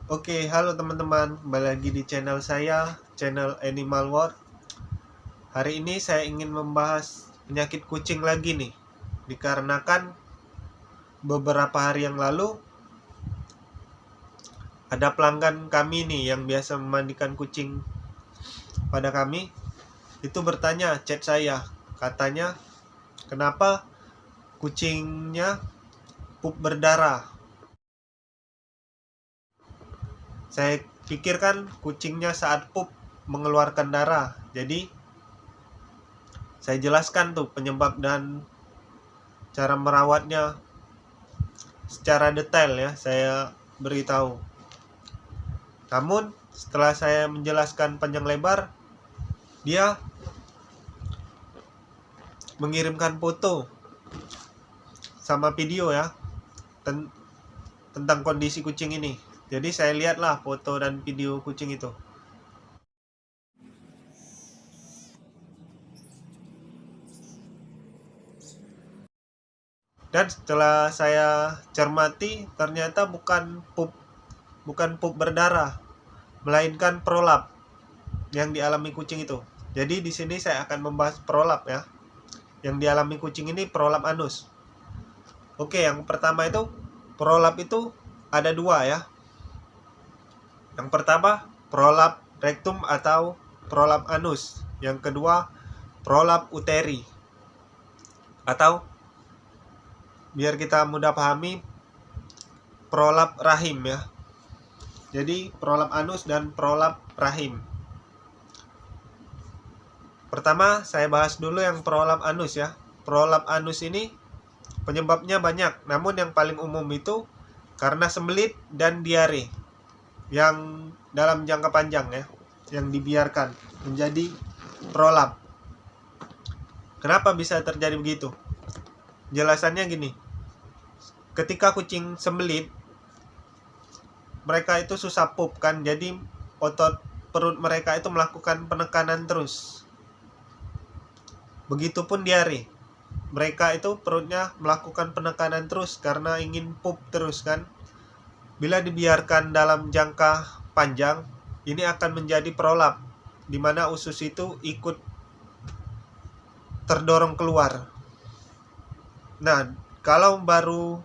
Oke, halo teman-teman, kembali lagi di channel saya, channel Animal World. Hari ini saya ingin membahas penyakit kucing lagi nih, dikarenakan beberapa hari yang lalu ada pelanggan kami nih yang biasa memandikan kucing pada kami, itu bertanya, chat saya, katanya kenapa kucingnya pup berdarah. Saya pikirkan kucingnya saat pup mengeluarkan darah, jadi saya jelaskan tuh penyebab dan cara merawatnya secara detail ya, saya beritahu. Namun setelah saya menjelaskan panjang lebar, dia mengirimkan foto sama video ya tentang kondisi kucing ini. Jadi saya lihatlah foto dan video kucing itu. Dan setelah saya cermati, ternyata bukan pup berdarah, melainkan prolap yang dialami kucing itu. Jadi di sini saya akan membahas prolap ya. Yang dialami kucing ini prolap anus. Oke, yang pertama itu prolap itu ada dua ya. Yang pertama prolap rektum atau prolap anus. Yang kedua prolap uteri. Atau biar kita mudah pahami, prolap rahim ya. Jadi prolap anus dan prolap rahim. Pertama saya bahas dulu yang prolap anus ya. Prolap anus ini penyebabnya banyak, namun yang paling umum itu karena sembelit dan diare yang dalam jangka panjang ya, yang dibiarkan menjadi prolap. Kenapa bisa terjadi begitu? Jelasannya gini, ketika kucing sembelit, mereka itu susah pup kan, jadi otot perut mereka itu melakukan penekanan terus. Begitupun diare, mereka itu perutnya melakukan penekanan terus karena ingin pup terus kan. Bila dibiarkan dalam jangka panjang, ini akan menjadi prolap, di mana usus itu ikut terdorong keluar. Nah, kalau baru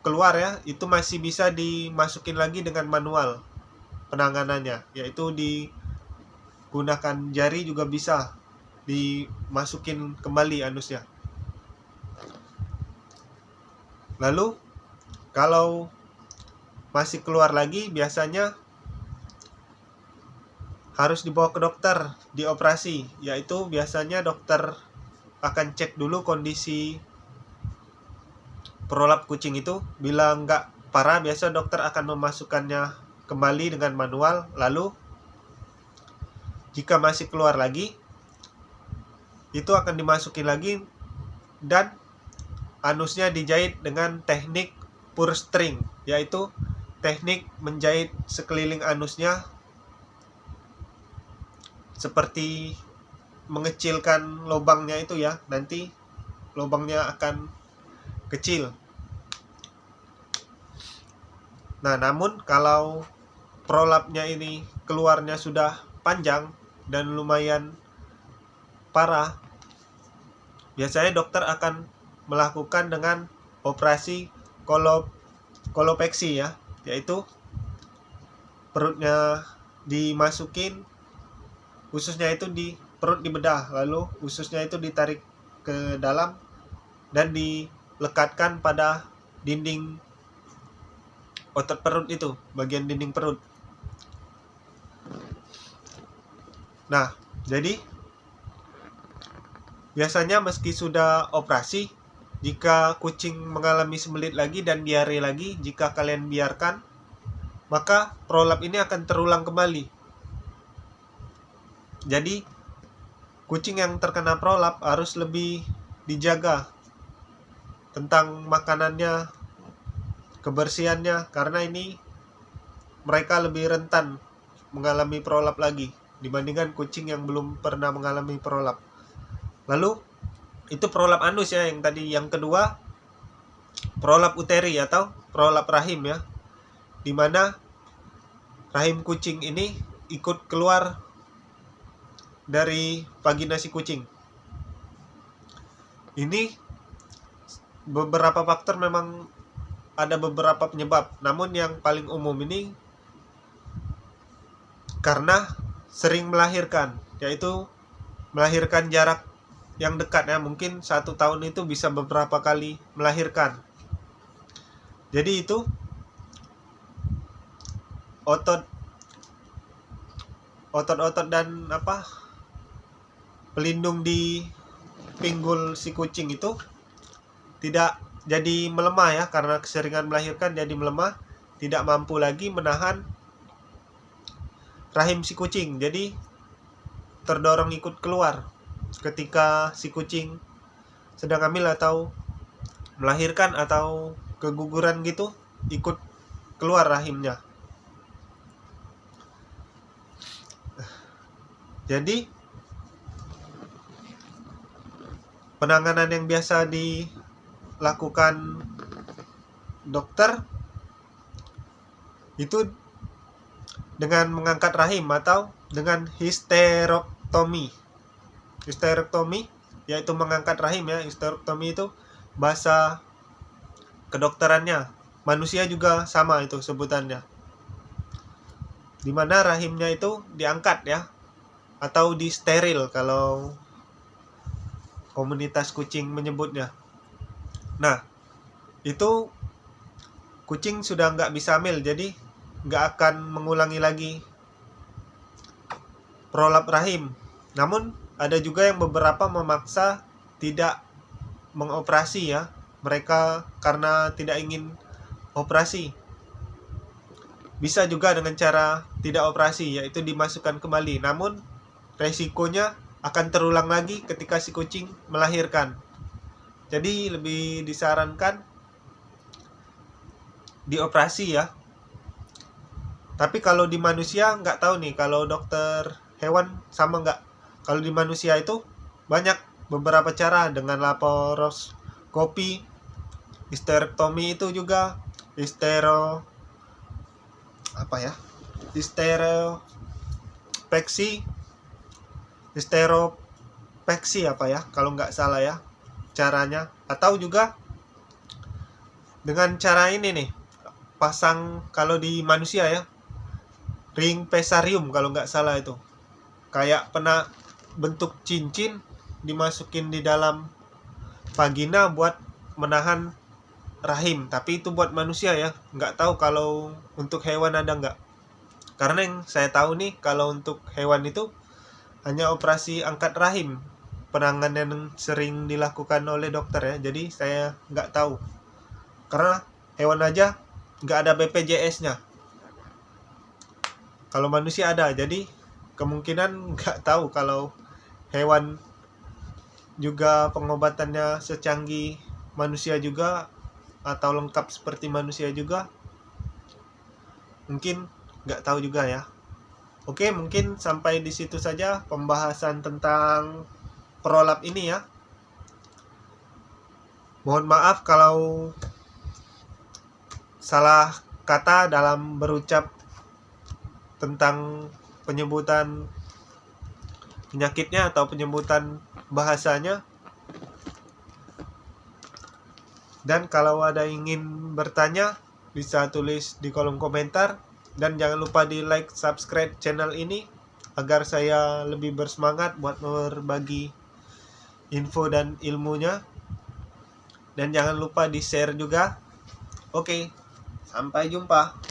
keluar ya, itu masih bisa dimasukin lagi dengan manual penanganannya, yaitu digunakan jari juga bisa dimasukin kembali anusnya. Lalu kalau masih keluar lagi, biasanya harus dibawa ke dokter, dioperasi, yaitu biasanya dokter akan cek dulu kondisi prolap kucing itu. Bila nggak parah, biasa dokter akan memasukkannya kembali dengan manual. Lalu jika masih keluar lagi, itu akan dimasukin lagi dan anusnya dijahit dengan teknik pur string, yaitu teknik menjahit sekeliling anusnya seperti mengecilkan lubangnya itu ya, nanti lubangnya akan kecil. Nah, namun kalau prolapnya ini keluarnya sudah panjang dan lumayan parah, biasanya dokter akan melakukan dengan operasi kolopeksi ya, yaitu perutnya dimasukin, ususnya itu di perut dibedah, lalu ususnya itu ditarik ke dalam dan dilekatkan pada dinding otot perut itu, bagian dinding perut. Nah, jadi biasanya meski sudah operasi, jika kucing mengalami sembelit lagi dan diare lagi, jika kalian biarkan, maka prolap ini akan terulang kembali. Jadi kucing yang terkena prolap harus lebih dijaga tentang makanannya, kebersihannya, karena ini mereka lebih rentan mengalami prolap lagi dibandingkan kucing yang belum pernah mengalami prolap. Lalu itu prolap anus ya yang tadi. Yang kedua prolap uteri atau prolap rahim ya, dimana rahim kucing ini ikut keluar dari vagina si kucing. Ini beberapa faktor, memang ada beberapa penyebab, namun yang paling umum ini karena sering melahirkan, yaitu melahirkan jarak yang dekat ya, mungkin 1 tahun itu bisa beberapa kali melahirkan. Jadi itu otot-otot dan pelindung di pinggul si kucing itu tidak jadi melemah ya, karena keseringan melahirkan jadi melemah, tidak mampu lagi menahan rahim si kucing, jadi terdorong ikut keluar ketika si kucing sedang hamil atau melahirkan atau keguguran gitu, ikut keluar rahimnya. Jadi penanganan yang biasa dilakukan dokter itu dengan mengangkat rahim atau dengan histerektomi. Histerektomi yaitu mengangkat rahim ya. Histerektomi itu bahasa kedokterannya. Manusia juga sama itu sebutannya. Dimana rahimnya itu diangkat ya, atau disteril kalau komunitas kucing menyebutnya. Nah, itu kucing sudah nggak bisa hamil, jadi nggak akan mengulangi lagi prolap rahim. Namun ada juga yang beberapa memaksa tidak mengoperasi ya, mereka karena tidak ingin operasi. Bisa juga dengan cara tidak operasi, yaitu dimasukkan kembali, namun resikonya akan terulang lagi ketika si kucing melahirkan. Jadi lebih disarankan dioperasi ya. Tapi kalau di manusia nggak tahu nih, kalau dokter hewan sama nggak. Kalau di manusia itu banyak beberapa cara, dengan laparoskopi, histerektomi itu juga, histeropeksi kalau nggak salah ya caranya. Atau juga dengan cara ini nih, pasang kalau di manusia ya, ring pesarium kalau nggak salah itu, kayak pernah bentuk cincin dimasukin di dalam vagina buat menahan rahim. Tapi itu buat manusia ya, nggak tahu kalau untuk hewan ada nggak. Karena yang saya tahu nih, kalau untuk hewan itu hanya operasi angkat rahim, penanganan yang sering dilakukan oleh dokter ya. Jadi saya nggak tahu, karena hewan aja nggak ada BPJS-nya. Kalau manusia ada, jadi kemungkinan nggak tahu kalau hewan juga pengobatannya secanggih manusia juga, atau lengkap seperti manusia juga. Mungkin nggak tahu juga ya. Oke, mungkin sampai di situ saja pembahasan tentang prolap ini ya. Mohon maaf kalau salah kata dalam berucap tentang penyebutan penyakitnya atau penyebutan bahasanya. Dan kalau ada ingin bertanya, bisa tulis di kolom komentar. Dan jangan lupa di like, subscribe channel ini agar saya lebih bersemangat buat berbagi info dan ilmunya. Dan jangan lupa di share juga. Oke, sampai jumpa.